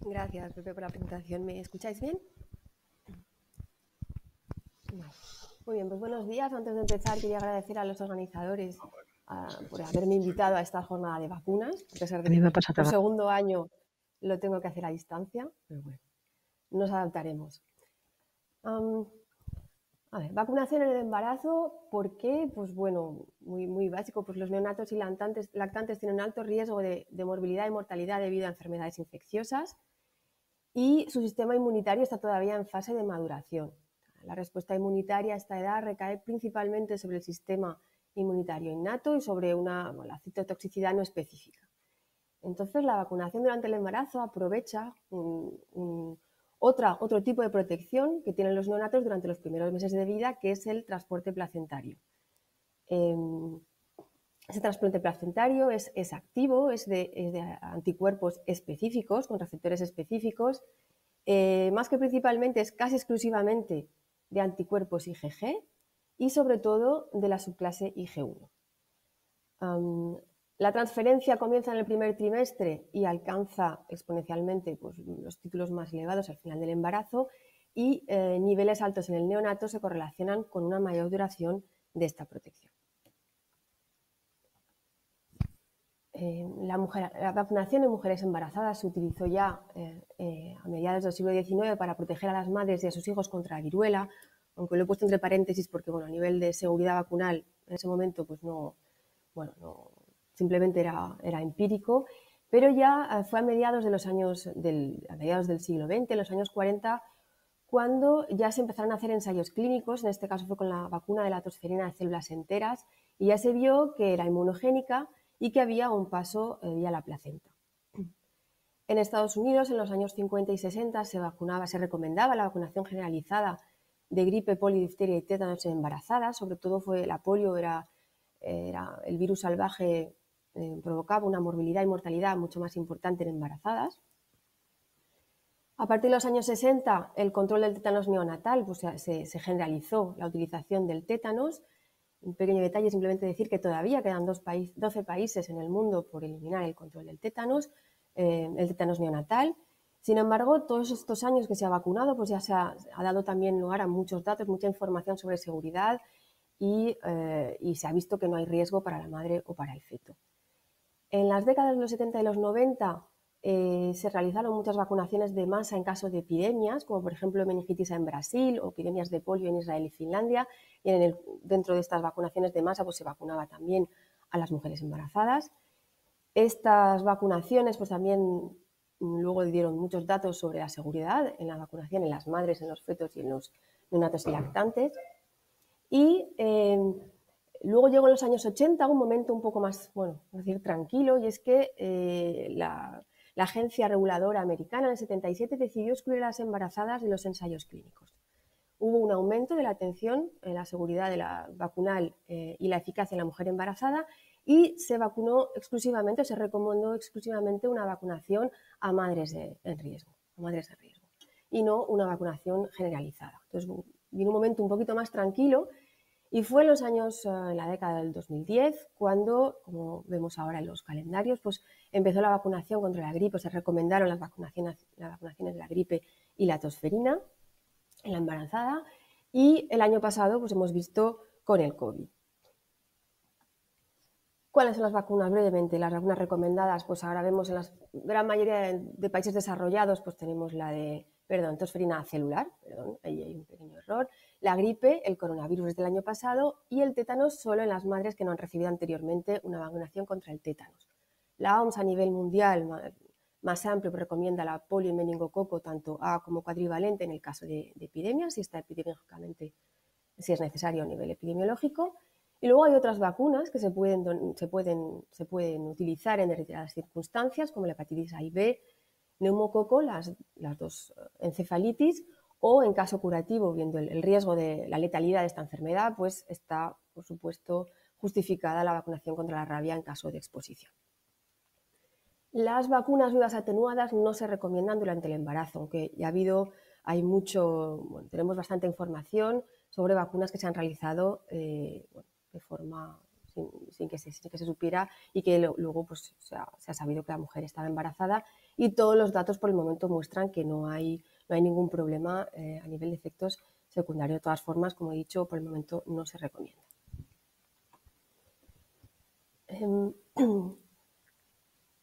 Gracias, Pepe, por la presentación. ¿Me escucháis bien? Vale. Muy bien, pues buenos días. Antes de empezar, quería agradecer a los organizadores por haberme invitado a esta jornada de vacunas, porque A mí me pasa por trabajo. segundo año lo tengo que hacer a distancia, pero bueno, nos adaptaremos. A ver, vacunación en el embarazo, ¿por qué? Pues bueno, muy básico, pues los neonatos y lactantes tienen un alto riesgo de morbilidad y mortalidad debido a enfermedades infecciosas y su sistema inmunitario está todavía en fase de maduración. La respuesta inmunitaria a esta edad recae principalmente sobre el sistema inmunitario innato y sobre la citotoxicidad no específica. Entonces, la vacunación durante el embarazo aprovecha otro tipo de protección que tienen los neonatos durante los primeros meses de vida, que es el transporte placentario. Ese transporte placentario es activo, es de anticuerpos específicos, con receptores específicos, más que principalmente, es casi exclusivamente de anticuerpos IgG y sobre todo de la subclase IG1. La transferencia comienza en el primer trimestre y alcanza exponencialmente pues, los títulos más elevados al final del embarazo y niveles altos en el neonato se correlacionan con una mayor duración de esta protección. La vacunación en mujeres embarazadas se utilizó ya a mediados del siglo XIX para proteger a las madres y a sus hijos contra la viruela, aunque lo he puesto entre paréntesis porque bueno, a nivel de seguridad vacunal en ese momento pues simplemente era empírico, pero ya fue a mediados del siglo XX, en los años 40, cuando ya se empezaron a hacer ensayos clínicos, en este caso fue con la vacuna de la tosferina de células enteras, y ya se vio que era inmunogénica y que había un paso vía la placenta. En Estados Unidos, en los años 50 y 60, se recomendaba la vacunación generalizada de gripe, polio, difteria y tétanos en embarazadas. Sobre todo la polio era el virus salvaje, provocaba una morbilidad y mortalidad mucho más importante en embarazadas. A partir de los años 60, el control del tétanos neonatal, pues se generalizó la utilización del tétanos. Un pequeño detalle, simplemente decir que todavía quedan 12 países en el mundo por eliminar el control del tétanos neonatal. Sin embargo, todos estos años que se ha vacunado, pues ya se ha dado también lugar a muchos datos, mucha información sobre seguridad y se ha visto que no hay riesgo para la madre o para el feto. En las décadas de los 70 y los 90 se realizaron muchas vacunaciones de masa en caso de epidemias, como por ejemplo meningitis en Brasil o epidemias de polio en Israel y Finlandia, y dentro de estas vacunaciones de masa pues, se vacunaba también a las mujeres embarazadas. Estas vacunaciones pues, también luego dieron muchos datos sobre la seguridad en la vacunación en las madres, en los fetos y en los neonatos y lactantes. Y luego llegó en los años 80 un momento un poco más, tranquilo, y es que la agencia reguladora americana en el 77 decidió excluir a las embarazadas de los ensayos clínicos. Hubo un aumento de la atención en la seguridad de la vacunal y la eficacia en la mujer embarazada y se vacunó exclusivamente, se recomendó exclusivamente una vacunación a madres en riesgo, y no una vacunación generalizada. Entonces vino un momento un poquito más tranquilo. Y fue en la década del 2010, cuando, como vemos ahora en los calendarios, pues empezó la vacunación contra la gripe, se recomendaron las vacunaciones de la gripe y la tosferina en la embarazada, y el año pasado pues hemos visto con el COVID. ¿Cuáles son las vacunas? Brevemente, las vacunas recomendadas, pues ahora vemos en la gran mayoría de países desarrollados, pues tenemos tosferina celular, ahí hay un pequeño error, la gripe, el coronavirus del año pasado y el tétanos solo en las madres que no han recibido anteriormente una vacunación contra el tétanos. La OMS a nivel mundial más amplio recomienda la polio y meningococo tanto A como cuadrivalente en el caso de epidemias, si está epidemiológicamente, si es necesario a nivel epidemiológico. Y luego hay otras vacunas que se pueden utilizar en determinadas circunstancias, como la hepatitis A y B, neumococo, las dos encefalitis, o en caso curativo, viendo el riesgo de la letalidad de esta enfermedad, pues está, por supuesto, justificada la vacunación contra la rabia en caso de exposición. Las vacunas vivas atenuadas no se recomiendan durante el embarazo, aunque ya tenemos bastante información sobre vacunas que se han realizado de forma sin que se supiera y que luego pues, se ha sabido que la mujer estaba embarazada y todos los datos por el momento muestran que no hay ningún problema a nivel de efectos secundarios. De todas formas, como he dicho, por el momento no se recomienda.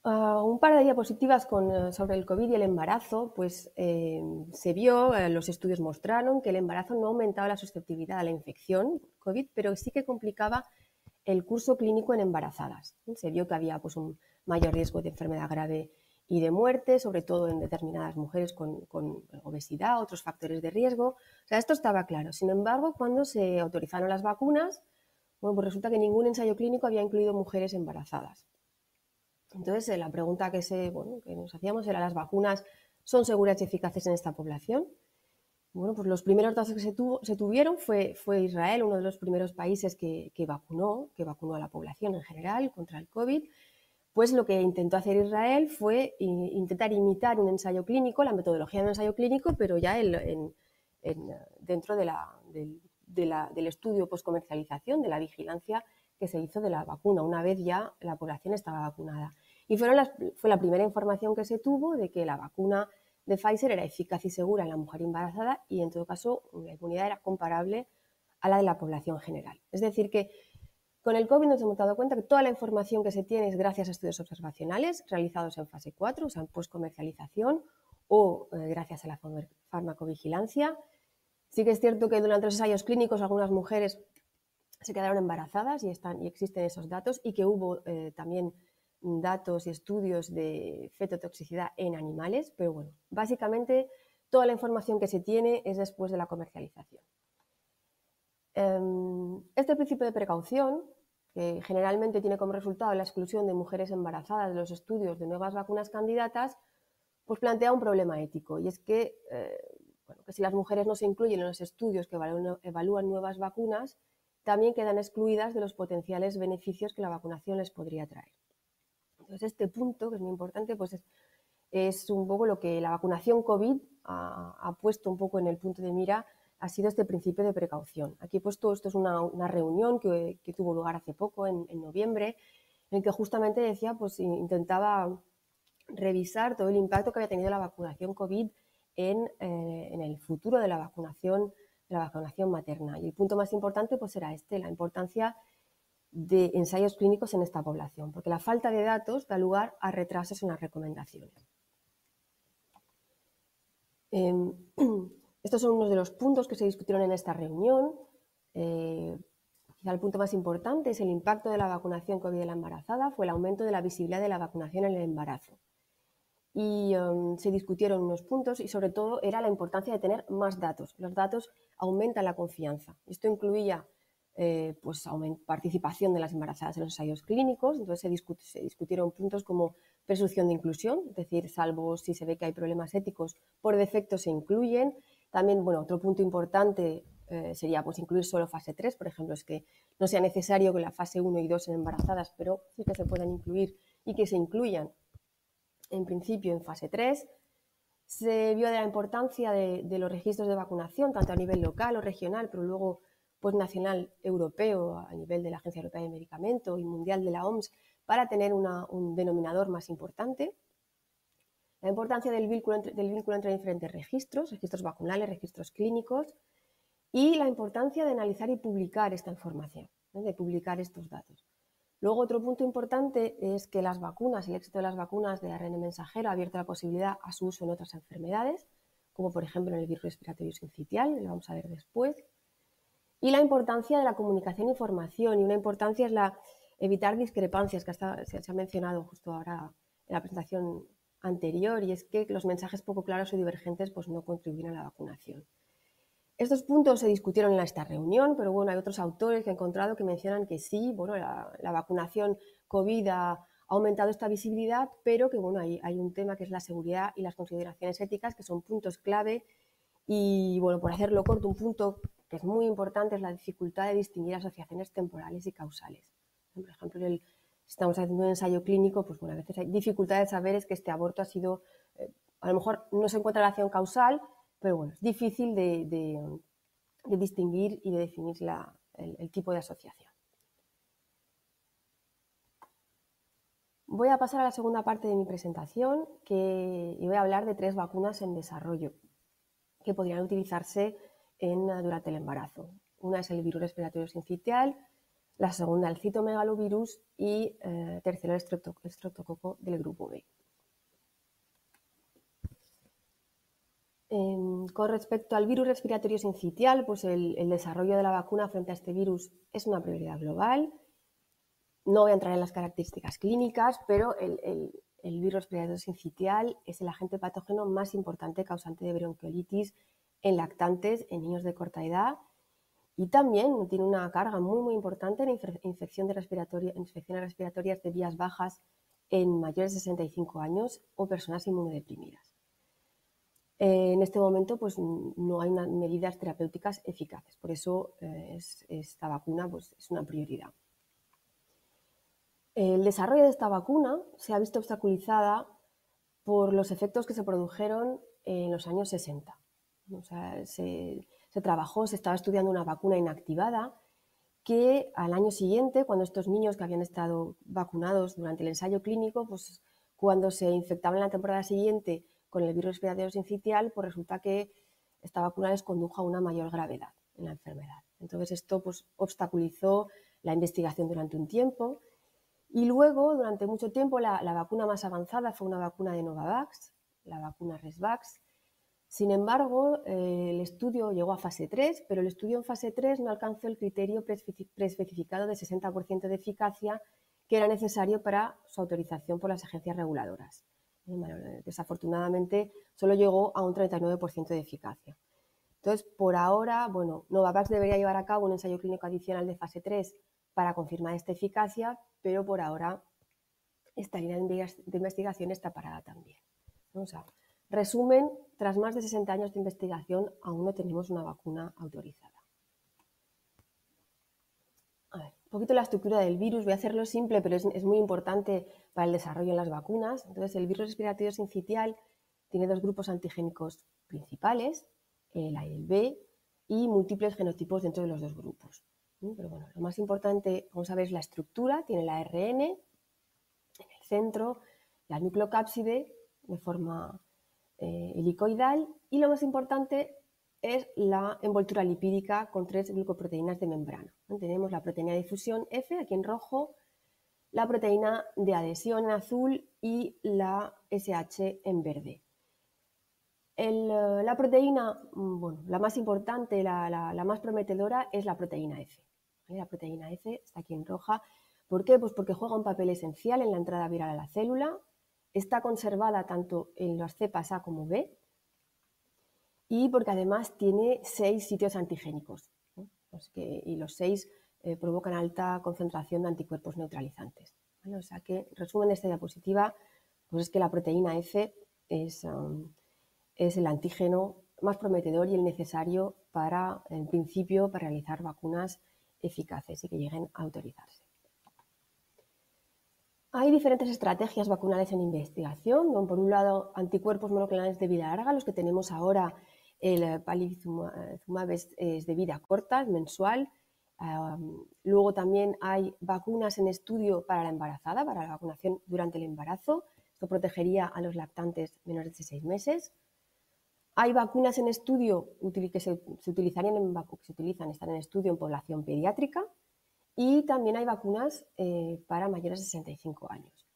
Un par de diapositivas sobre el COVID y el embarazo, pues se vio, los estudios mostraron que el embarazo no aumentaba la susceptibilidad a la infección COVID, pero sí que complicaba el curso clínico en embarazadas. Se vio que había pues, un mayor riesgo de enfermedad grave y de muerte, sobre todo en determinadas mujeres con obesidad, otros factores de riesgo. O sea, esto estaba claro. Sin embargo, cuando se autorizaron las vacunas, bueno, pues resulta que ningún ensayo clínico había incluido mujeres embarazadas. Entonces, la pregunta que nos hacíamos era, ¿las vacunas son seguras y eficaces en esta población? Bueno, pues los primeros datos que se tuvieron fue Israel, uno de los primeros países que vacunó a la población en general contra el COVID. Pues lo que intentó hacer Israel fue intentar imitar un ensayo clínico, la metodología de un ensayo clínico, pero ya dentro del estudio post-comercialización, de la vigilancia que se hizo de la vacuna, una vez ya la población estaba vacunada. Y fue la primera información que se tuvo de que la vacuna de Pfizer era eficaz y segura en la mujer embarazada y, en todo caso, la inmunidad era comparable a la de la población general. Es decir, que con el COVID nos hemos dado cuenta que toda la información que se tiene es gracias a estudios observacionales realizados en fase 4, o sea, en post-comercialización, o gracias a la farmacovigilancia. Sí que es cierto que durante los ensayos clínicos algunas mujeres se quedaron embarazadas y existen esos datos, y que hubo también datos y estudios de fetotoxicidad en animales, pero bueno, básicamente toda la información que se tiene es después de la comercialización. Este principio de precaución, que generalmente tiene como resultado la exclusión de mujeres embarazadas de los estudios de nuevas vacunas candidatas, pues plantea un problema ético, y es que, que si las mujeres no se incluyen en los estudios que evalúan nuevas vacunas, también quedan excluidas de los potenciales beneficios que la vacunación les podría traer. Entonces, este punto, que es muy importante, pues es un poco lo que la vacunación COVID ha puesto un poco en el punto de mira, ha sido este principio de precaución. Aquí he puesto, esto es una reunión que tuvo lugar hace poco, en noviembre, en el que justamente decía, pues intentaba revisar todo el impacto que había tenido la vacunación COVID en el futuro de la vacunación materna. Y el punto más importante pues era la importancia de ensayos clínicos en esta población, porque la falta de datos da lugar a retrasos en las recomendaciones. Estos son unos de los puntos que se discutieron en esta reunión. Quizá el punto más importante es el impacto de la vacunación COVID en la embarazada, fue el aumento de la visibilidad de la vacunación en el embarazo. Y se discutieron unos puntos, y sobre todo era la importancia de tener más datos. Los datos aumentan la confianza. Esto incluía participación de las embarazadas en los ensayos clínicos. Entonces se discutieron puntos como presunción de inclusión, es decir, salvo si se ve que hay problemas éticos, por defecto se incluyen. También, otro punto importante sería incluir solo fase 3, por ejemplo, es que no sea necesario que la fase 1 y 2 en embarazadas, pero sí que se puedan incluir y que se incluyan en principio en fase 3. Se vio de la importancia de los registros de vacunación, tanto a nivel local o regional, pero luego pues nacional, europeo, a nivel de la Agencia Europea de Medicamento y mundial de la OMS, para tener un denominador más importante. La importancia del vínculo entre diferentes registros vacunales, registros clínicos, y la importancia de analizar y publicar esta información, de publicar estos datos. Luego, otro punto importante es que las vacunas, el éxito de las vacunas de ARN mensajero ha abierto la posibilidad a su uso en otras enfermedades, como por ejemplo en el virus respiratorio sincitial, lo vamos a ver después. Y la importancia de la comunicación e información, y una importancia es evitar discrepancias, que se ha mencionado justo ahora en la presentación anterior, y es que los mensajes poco claros o divergentes pues no contribuyen a la vacunación. Estos puntos se discutieron en esta reunión, pero hay otros autores que he encontrado que mencionan que sí, la vacunación COVID ha aumentado esta visibilidad, pero que hay un tema que es la seguridad y las consideraciones éticas, que son puntos clave. Y por hacerlo corto, un punto que es muy importante es la dificultad de distinguir asociaciones temporales y causales. Por ejemplo, si estamos haciendo un ensayo clínico, pues a veces hay dificultad de saber es que este aborto ha sido, a lo mejor no se encuentra relación causal, pero es difícil de distinguir y de definir el tipo de asociación. Voy a pasar a la segunda parte de mi presentación y voy a hablar de 3 vacunas en desarrollo que podrían utilizarse durante el embarazo. Una es el virus respiratorio sincitial, la segunda el citomegalovirus y tercero el estreptococo del grupo B. Con respecto al virus respiratorio sincitial, pues el desarrollo de la vacuna frente a este virus es una prioridad global. No voy a entrar en las características clínicas, pero el virus respiratorio sincitial es el agente patógeno más importante causante de bronquiolitis en lactantes, en niños de corta edad, y también tiene una carga muy importante en infecciones respiratorias de vías bajas en mayores de 65 años o personas inmunodeprimidas. En este momento pues, no hay medidas terapéuticas eficaces, por eso esta vacuna pues, es una prioridad. El desarrollo de esta vacuna se ha visto obstaculizada por los efectos que se produjeron en los años 60. O sea, se estaba estudiando una vacuna inactivada que al año siguiente, cuando estos niños que habían estado vacunados durante el ensayo clínico, pues cuando se infectaban en la temporada siguiente con el virus respiratorio sincitial, pues resulta que esta vacuna les condujo a una mayor gravedad en la enfermedad. Entonces esto pues, obstaculizó la investigación durante un tiempo y luego, durante mucho tiempo, la vacuna más avanzada fue una vacuna de Novavax, la vacuna Resvax. Sin embargo, el estudio llegó a fase 3, pero el estudio en fase 3 no alcanzó el criterio preespecificado de 60% de eficacia que era necesario para su autorización por las agencias reguladoras. Bueno, desafortunadamente, solo llegó a un 39% de eficacia. Entonces, por ahora, bueno, Novavax debería llevar a cabo un ensayo clínico adicional de fase 3 para confirmar esta eficacia, pero por ahora esta línea de investigación está parada también. O sea, resumen, tras más de 60 años de investigación, aún no tenemos una vacuna autorizada. A ver, un poquito la estructura del virus, voy a hacerlo simple, pero es muy importante para el desarrollo en las vacunas. Entonces, el virus respiratorio sincitial tiene 2 grupos antigénicos principales, el A y el B, y múltiples genotipos dentro de los 2 grupos. Pero bueno, lo más importante, vamos a ver, es la estructura. Tiene el ARN en el centro, la nucleocápside de forma helicoidal y lo más importante es la envoltura lipídica con 3 glucoproteínas de membrana. Tenemos la proteína de difusión F aquí en rojo, la proteína de adhesión en azul y la SH en verde. La proteína, bueno, la más importante, la más prometedora es la proteína F. La proteína F está aquí en roja. ¿Por qué? Pues porque juega un papel esencial en la entrada viral a la célula, está conservada tanto en las cepas A como B y porque además tiene 6 sitios antigénicos, ¿no? Y los 6 provocan alta concentración de anticuerpos neutralizantes, ¿vale? O sea que, resumen de esta diapositiva, pues es que la proteína F es el antígeno más prometedor y el necesario para, en principio, para realizar vacunas eficaces y que lleguen a autorizarse. Hay diferentes estrategias vacunales en investigación. Por un lado, anticuerpos monoclonales de vida larga, los que tenemos ahora, el palivizumab es de vida corta, es mensual. Luego también hay vacunas en estudio para la embarazada, para la vacunación durante el embarazo. Esto protegería a los lactantes menores de 6 meses. Hay vacunas en estudio que se están en estudio en población pediátrica. Y también hay vacunas para mayores de 65 años.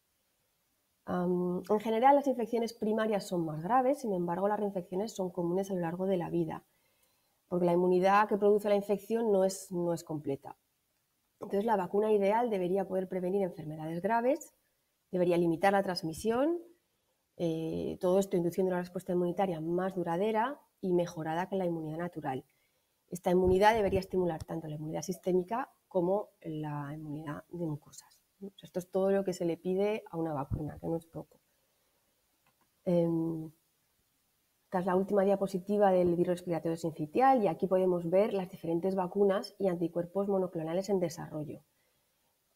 En general, las infecciones primarias son más graves, sin embargo, las reinfecciones son comunes a lo largo de la vida, porque la inmunidad que produce la infección no es completa. Entonces, la vacuna ideal debería poder prevenir enfermedades graves, debería limitar la transmisión, todo esto induciendo una respuesta inmunitaria más duradera y mejorada que la inmunidad natural. Esta inmunidad debería estimular tanto la inmunidad sistémica como la inmunidad de mucosas. Esto es todo lo que se le pide a una vacuna, que no es poco. Esta es la última diapositiva del virus respiratorio sincitial y aquí podemos ver las diferentes vacunas y anticuerpos monoclonales en desarrollo.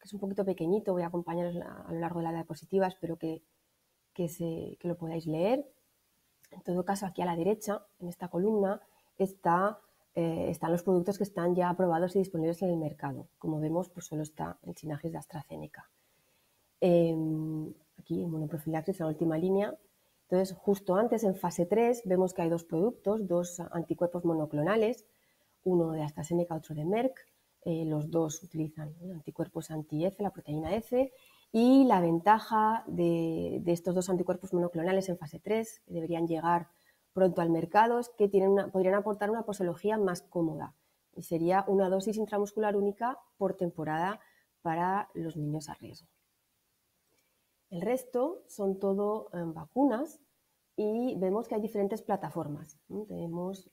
Es un poquito pequeñito, voy a acompañaros a lo largo de la diapositiva, espero que lo podáis leer. En todo caso, aquí a la derecha, en esta columna, están los productos que están ya aprobados y disponibles en el mercado. Como vemos, pues solo está el Synagis de AstraZeneca. Aquí inmunoprofilaxis, la última línea. Entonces, justo antes, en fase 3, vemos que hay dos productos, dos anticuerpos monoclonales, uno de AstraZeneca, otro de Merck. Los dos utilizan anticuerpos anti-F, la proteína F, y la ventaja de estos dos anticuerpos monoclonales en fase 3, que deberían llegar pronto al mercado, es que podrían aportar una posología más cómoda, y sería una dosis intramuscular única por temporada para los niños a riesgo. El resto son todo vacunas y vemos que hay diferentes plataformas, ¿no? Tenemos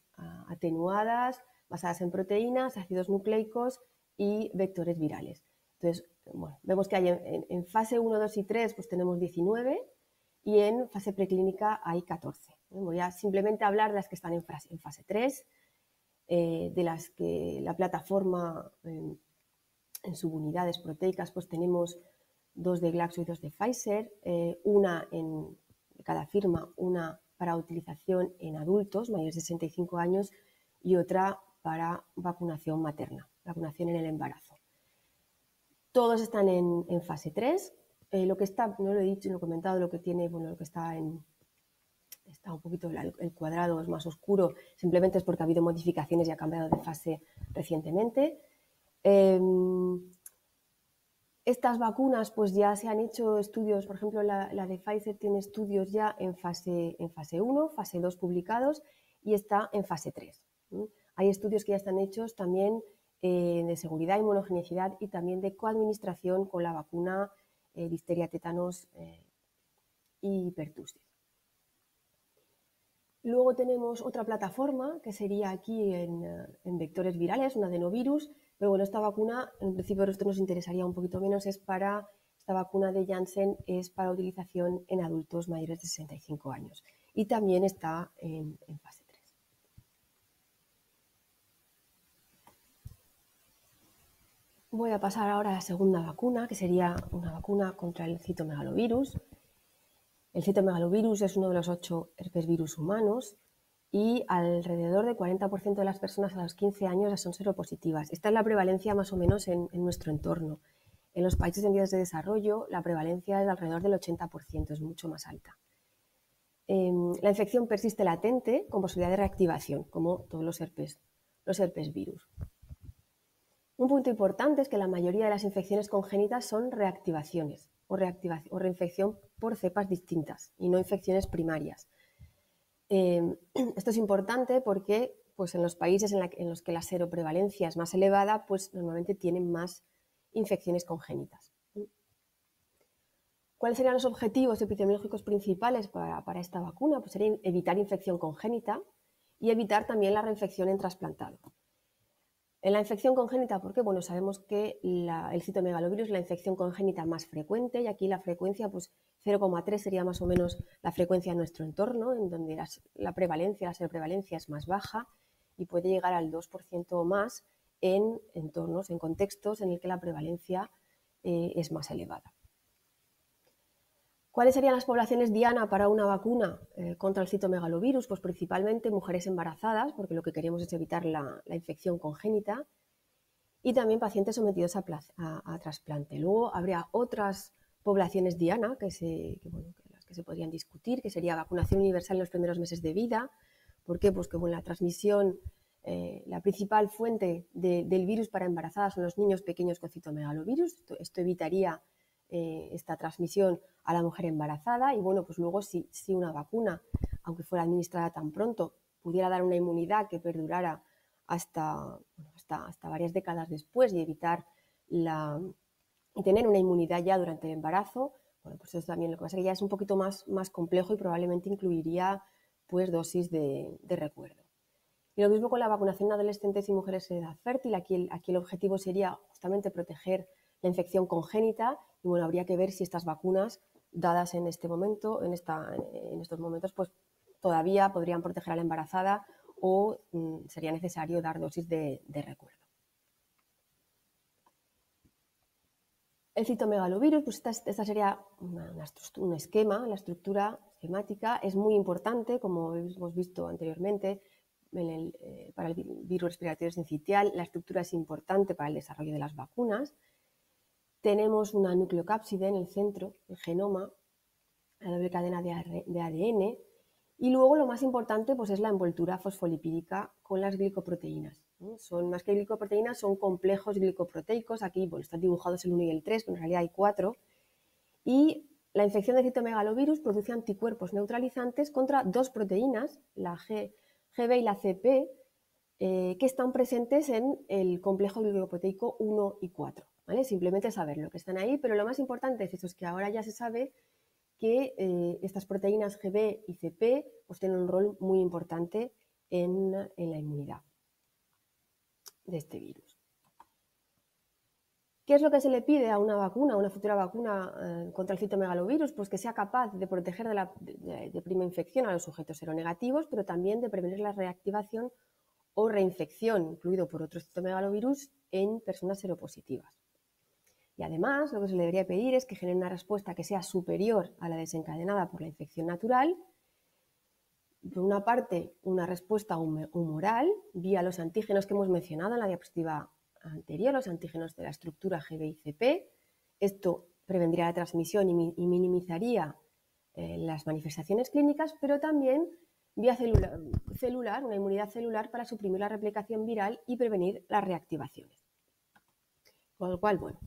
atenuadas, basadas en proteínas, ácidos nucleicos y vectores virales. Entonces, bueno, vemos que hay en fase 1, 2 y 3 pues tenemos 19 y en fase preclínica hay 14. Voy a simplemente hablar de las que están en fase 3, de las que la plataforma en subunidades proteicas pues tenemos 2 de Glaxo y 2 de Pfizer, una de cada firma, una para utilización en adultos mayores de 65 años y otra para vacunación materna, vacunación en el embarazo. Todos están en fase 3. Lo que está, no lo he dicho, no he comentado, lo que tiene, bueno, lo que está un poquito, el cuadrado es más oscuro, simplemente es porque ha habido modificaciones y ha cambiado de fase recientemente. Estas vacunas pues ya se han hecho estudios, por ejemplo la de Pfizer tiene estudios ya en fase 1, fase 2 publicados y está en fase 3. Hay estudios que ya están hechos también de seguridad, inmunogenicidad y también de coadministración con la vacuna difteria, tétanos y pertussis. Luego tenemos otra plataforma que sería aquí en vectores virales, un adenovirus, pero bueno, esta vacuna, en principio a nosotros nos interesaría un poquito menos, esta vacuna de Janssen es para utilización en adultos mayores de 65 años y también está en fase 3. Voy a pasar ahora a la segunda vacuna, que sería una vacuna contra el citomegalovirus. El citomegalovirus es uno de los 8 herpesvirus humanos y alrededor del 40% de las personas a los 15 años son seropositivas. Esta es la prevalencia más o menos en nuestro entorno. En los países en vías de desarrollo la prevalencia es de alrededor del 80%, es mucho más alta. La infección persiste latente con posibilidad de reactivación, como todos los herpesvirus. Un punto importante es que la mayoría de las infecciones congénitas son reactivaciones o reinfección por cepas distintas y no infecciones primarias. Esto es importante porque pues, en los países en los que la seroprevalencia es más elevada, pues normalmente tienen más infecciones congénitas. ¿Cuáles serían los objetivos epidemiológicos principales para esta vacuna? Pues sería evitar infección congénita y evitar también la reinfección en trasplantado. En la infección congénita, ¿por qué? Bueno, sabemos que el citomegalovirus es la infección congénita más frecuente y aquí la frecuencia, pues 0,3 sería más o menos la frecuencia en nuestro entorno, en donde la seroprevalencia es más baja y puede llegar al 2% o más en entornos, en contextos en el que la prevalencia es más elevada. ¿Cuáles serían las poblaciones diana para una vacuna contra el citomegalovirus? Pues principalmente mujeres embarazadas, porque lo que queremos es evitar la infección congénita, y también pacientes sometidos a trasplante. Luego habría otras poblaciones diana las que se podrían discutir, que sería vacunación universal en los primeros meses de vida. ¿Por qué? Pues que la transmisión, la principal fuente del virus para embarazadas son los niños pequeños con citomegalovirus. Esto evitaría esta transmisión a la mujer embarazada y bueno, pues luego si una vacuna, aunque fuera administrada tan pronto, pudiera dar una inmunidad que perdurara hasta varias décadas después y tener una inmunidad ya durante el embarazo, bueno, pues eso también lo que pasa es que ya es un poquito más complejo y probablemente incluiría pues dosis de recuerdo. Y lo mismo con la vacunación en adolescentes y mujeres en edad fértil. Aquí el objetivo sería justamente proteger la infección congénita y bueno, habría que ver si estas vacunas dadas en este momento, en estos momentos, pues todavía podrían proteger a la embarazada o sería necesario dar dosis de recuerdo. El citomegalovirus, pues esta sería un esquema, la estructura esquemática es muy importante, como hemos visto anteriormente, para el virus respiratorio sincitial, la estructura es importante para el desarrollo de las vacunas. tenemos una nucleocápside en el centro, el genoma, la doble cadena de ADN, y luego lo más importante pues, es la envoltura fosfolipídica con las glicoproteínas. Son más que glicoproteínas, son complejos glicoproteicos. Aquí bueno, están dibujados el 1 y el 3, pero en realidad hay 4. Y la infección de citomegalovirus produce anticuerpos neutralizantes contra 2 proteínas, la GB y la CP, que están presentes en el complejo glicoproteico 1 y 4. ¿Vale? Simplemente saber lo que están ahí, pero lo más importante es eso, es que ahora ya se sabe que estas proteínas GB y CP pues, tienen un rol muy importante en la inmunidad de este virus. ¿Qué es lo que se le pide a una vacuna, a una futura vacuna contra el citomegalovirus? Pues que sea capaz de proteger de prima infección a los sujetos seronegativos, pero también de prevenir la reactivación o reinfección, incluido por otros citomegalovirus, en personas seropositivas. Y además, lo que se le debería pedir es que genere una respuesta que sea superior a la desencadenada por la infección natural. Por una parte, una respuesta humoral vía los antígenos que hemos mencionado en la diapositiva anterior, los antígenos de la estructura GB y CP. Esto prevendría la transmisión y minimizaría las manifestaciones clínicas, pero también vía celular, una inmunidad celular para suprimir la replicación viral y prevenir las reactivaciones. Con lo cual, bueno,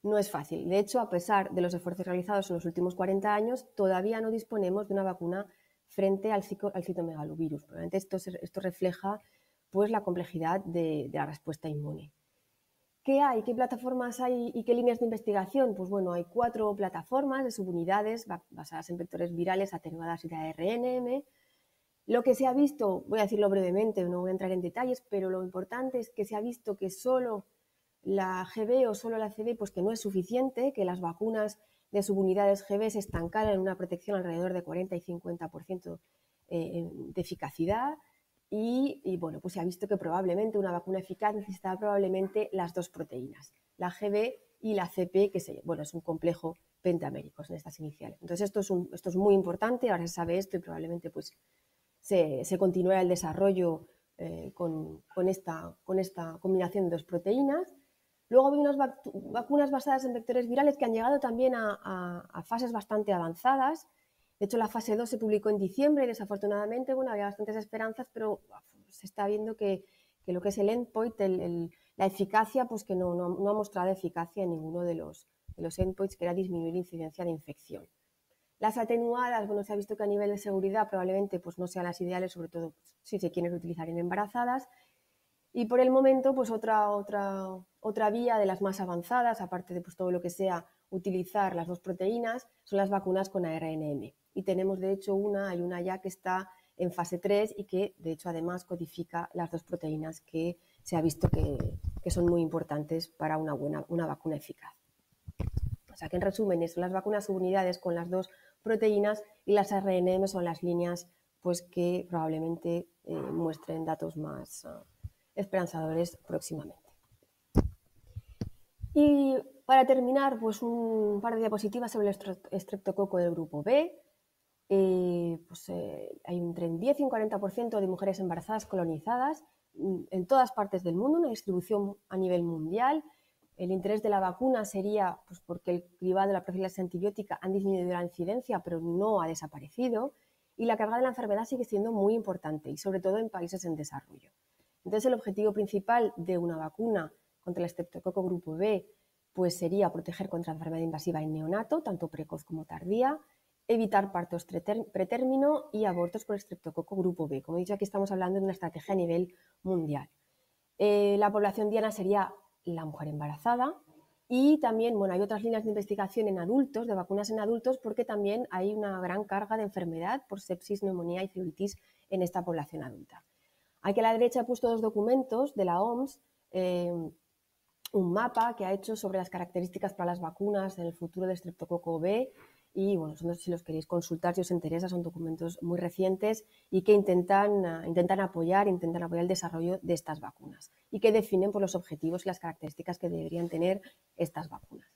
no es fácil. De hecho, a pesar de los esfuerzos realizados en los últimos 40 años, todavía no disponemos de una vacuna frente al citomegalovirus. Probablemente esto refleja pues, la complejidad de la respuesta inmune. ¿Qué hay? ¿Qué plataformas hay y qué líneas de investigación? Pues bueno, hay 4 plataformas de subunidades basadas en vectores virales atenuadas y de ARNM. Lo que se ha visto, voy a decirlo brevemente, no voy a entrar en detalles, pero lo importante es que se ha visto que solo la GB o solo la CB, pues que no es suficiente, que las vacunas de subunidades GB se estancaran en una protección alrededor de 40 y 50% de eficacidad. Y bueno, pues se ha visto que probablemente una vacuna eficaz necesitaba probablemente las 2 proteínas, la GB y la CP, que es un complejo pentamérico en estas iniciales. Entonces esto es muy importante, ahora se sabe esto y probablemente pues se continuará el desarrollo con esta combinación de 2 proteínas. Luego hay unas vacunas basadas en vectores virales que han llegado también a fases bastante avanzadas. De hecho, la fase 2 se publicó en diciembre y desafortunadamente, bueno, había bastantes esperanzas, pero se está viendo que lo que es el endpoint, la eficacia, pues que no ha mostrado eficacia en ninguno de los endpoints, que era disminuir la incidencia de infección. Las atenuadas, bueno, se ha visto que a nivel de seguridad probablemente pues, no sean las ideales, sobre todo pues, si se quieren utilizar en embarazadas. Y por el momento, pues otra vía de las más avanzadas, aparte de pues, todo lo que sea utilizar las 2 proteínas, son las vacunas con ARNM. Y tenemos, de hecho, hay una ya que está en fase 3 y que, de hecho, además codifica las 2 proteínas que se ha visto que son muy importantes para una vacuna eficaz. O sea que, en resumen, son las vacunas subunidades con las 2 proteínas y las ARNM son las líneas pues, que probablemente muestren datos más esperanzadores próximamente. Y para terminar, pues un par de diapositivas sobre el estreptococo del grupo B. Hay entre un 10 y un 40% de mujeres embarazadas colonizadas en todas partes del mundo, una distribución a nivel mundial. El interés de la vacuna sería pues, porque el cribado de la profilaxis antibiótica han disminuido la incidencia, pero no ha desaparecido. Y la carga de la enfermedad sigue siendo muy importante, y sobre todo en países en desarrollo. Entonces, el objetivo principal de una vacuna contra el estreptococo grupo B pues sería proteger contra la enfermedad invasiva en neonato, tanto precoz como tardía, evitar partos pretérmino y abortos por estreptococo grupo B. Como he dicho, aquí estamos hablando de una estrategia a nivel mundial. La población diana sería la mujer embarazada y también, bueno, hay otras líneas de investigación en adultos, de vacunas en adultos, porque también hay una gran carga de enfermedad por sepsis, neumonía y celulitis en esta población adulta. Aquí a la derecha he puesto 2 documentos de la OMS, un mapa que ha hecho sobre las características para las vacunas en el futuro de estreptococo B y, bueno, si los queréis consultar, si os interesa, son documentos muy recientes y que intentan apoyar el desarrollo de estas vacunas y que definen por los objetivos y las características que deberían tener estas vacunas.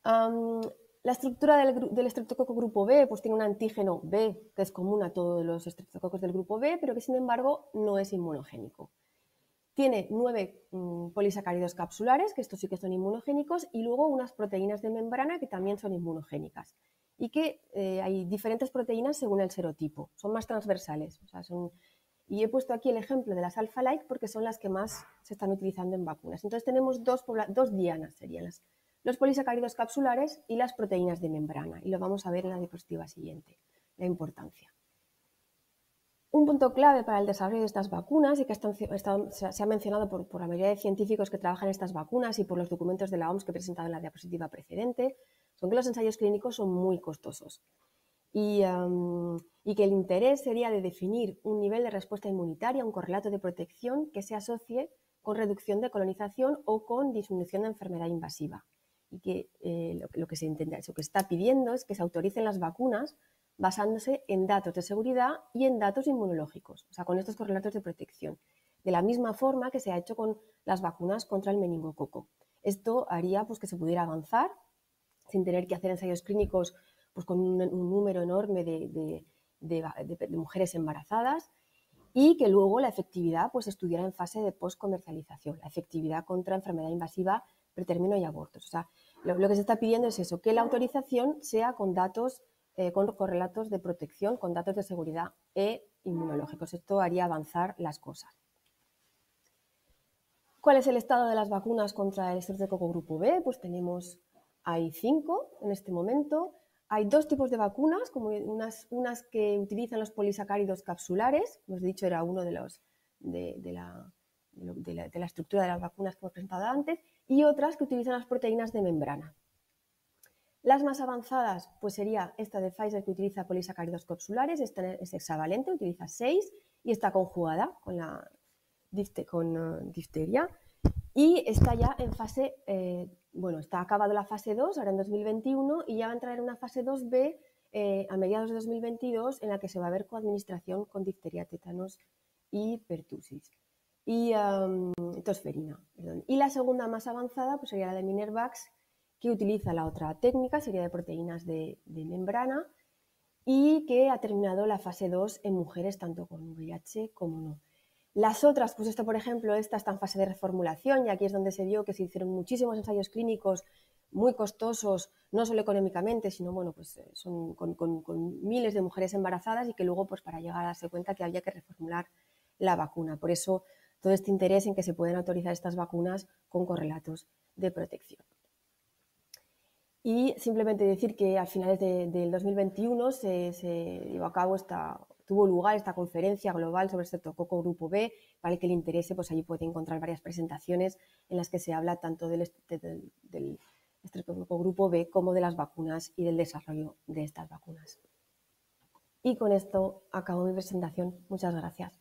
La estructura del estreptococo grupo B pues tiene un antígeno B que es común a todos los estreptococos del grupo B, pero que sin embargo no es inmunogénico. Tiene 9 polisacáridos capsulares, que estos sí que son inmunogénicos, y luego unas proteínas de membrana que también son inmunogénicas. Y que hay diferentes proteínas según el serotipo, son más transversales. O sea, y he puesto aquí el ejemplo de las alpha-like porque son las que más se están utilizando en vacunas. Entonces tenemos dos dianas, serían los polisacáridos capsulares y las proteínas de membrana. Y lo vamos a ver en la diapositiva siguiente, la importancia. Un punto clave para el desarrollo de estas vacunas, y que se ha mencionado por la mayoría de científicos que trabajan en estas vacunas y por los documentos de la OMS que he presentado en la diapositiva precedente, son que los ensayos clínicos son muy costosos y que el interés sería de definir un nivel de respuesta inmunitaria, un correlato de protección que se asocie con reducción de colonización o con disminución de enfermedad invasiva. Y que lo que se está pidiendo es que se autoricen las vacunas basándose en datos de seguridad y en datos inmunológicos, o sea, con estos correlatos de protección, de la misma forma que se ha hecho con las vacunas contra el meningococo. Esto haría pues, que se pudiera avanzar sin tener que hacer ensayos clínicos pues, con un número enorme de mujeres embarazadas y que luego la efectividad pues, estuviera en fase de post-comercialización, la efectividad contra enfermedad invasiva, pretérmino y abortos. O sea, lo que se está pidiendo es eso, que la autorización sea con datos con correlatos de protección, con datos de seguridad e inmunológicos. Esto haría avanzar las cosas. ¿Cuál es el estado de las vacunas contra el estreptococo grupo B? Pues hay 5 en este momento. Hay 2 tipos de vacunas, como unas que utilizan los polisacáridos capsulares, como os he dicho, era uno de la estructura de las vacunas que hemos presentado antes, y otras que utilizan las proteínas de membrana. Las más avanzadas, pues sería esta de Pfizer que utiliza polisacáridos capsulares, esta es hexavalente, utiliza 6 y está conjugada con difteria. Y está ya en fase, está acabado la fase 2, ahora en 2021, y ya va a entrar en una fase 2B a mediados de 2022, en la que se va a ver coadministración con difteria, tétanos y pertusis. Y tosferina, perdón. Y la segunda más avanzada pues sería la de Minervax, que utiliza la otra técnica, sería de proteínas de membrana, y que ha terminado la fase 2 en mujeres tanto con VIH como no. Las otras, pues por ejemplo, esta está en fase de reformulación y aquí es donde se vio que se hicieron muchísimos ensayos clínicos muy costosos, no solo económicamente, sino son con miles de mujeres embarazadas y que luego pues para llegar a darse cuenta que había que reformular la vacuna. Por eso todo este interés en que se pueden autorizar estas vacunas con correlatos de protección. Y simplemente decir que a finales del 2021 se llevó a cabo tuvo lugar esta conferencia global sobre estreptococo grupo B. Para el que le interese, pues allí puede encontrar varias presentaciones en las que se habla tanto del estreptococo grupo B como de las vacunas y del desarrollo de estas vacunas. Y con esto acabo mi presentación. Muchas gracias.